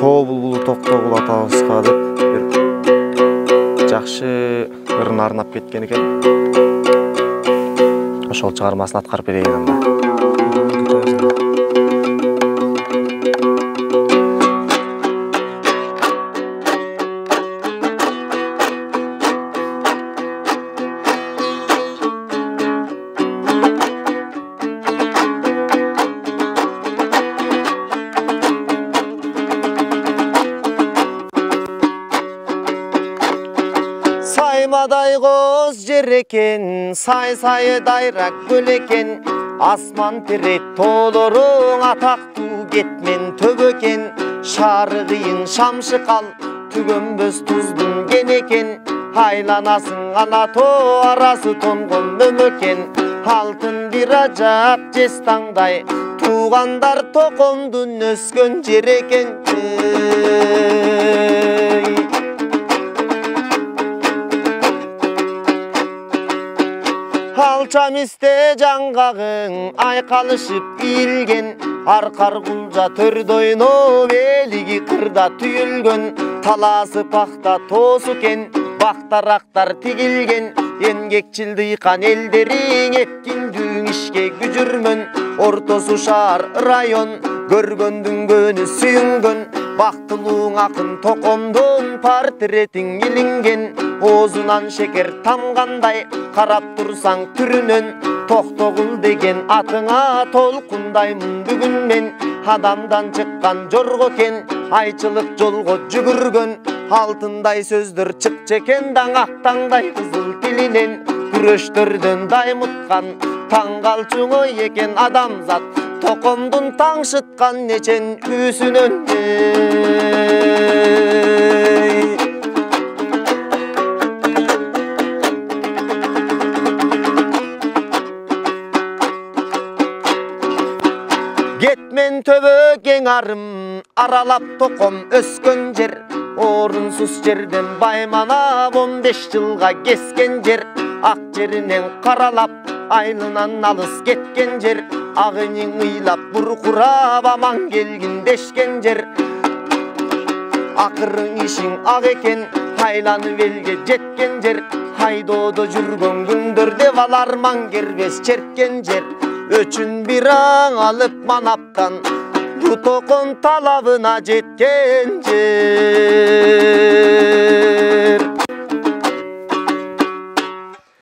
Тоо булбулу токтогул атабызга деп бир жакшы ырын арнап кеткен экен. Ошол чыгармасын аткарып берейин анда. Saymaday qoz жер экен, сай дайрак көл экен, асман тирет тоолоруң атактуу кетмен төбө экен, шары кыйын шамшы кал, түгөнбөс туздун кен экен, айланасың ана тоо арасы тонгон мөмө экен, алтын бир ажап жез таңдай, туугандар токомдун өскөн жер экен. Алча мисте жаңгагың айкалышып ийилген, аркар кулжа төрдө ойноп элиги кырда түйүлгөн, таласы пахта тоосу экен, бактарактар тигилген, эмгекчил дыйкан элдериң эпкиндүүң ишке күжүрмөн, ортосу шаар район, көргөндүң көнү сүйүнгөн, бактылууң акын токомдун портретиң илинген, оозунан шекер тамгандай, карап турсаң түрүнөн, токтогул деген атыңа толкундаймын бүгүн мен, адамдан чыккан жорго экен, айчылык жолго жүгүргөн, алтындай сөздөр чыкчы экен даңактаңдай кызыл тилинен, күрөштөрдөн даймыткан таңгалчуң ой экен адамзат, токомдун таңшыткан нечен күүсүнөн. Кетмен төбө кең арым, аралап током өскөн жер, орунсуз жерден байманап 15 жылга кескен жер, ак жеринен каралап, айлынан алыс кеткен жер, агынын ыйлап буркурап аман келгин дешкен жер, акырын ишиң ак экен, айланып элге жеткен жер, хайдоодо жүргөн күндөрдө баларман кербес черкен жер, өчүн бир аң алып манаптан, бу токон талабына жеткен жер.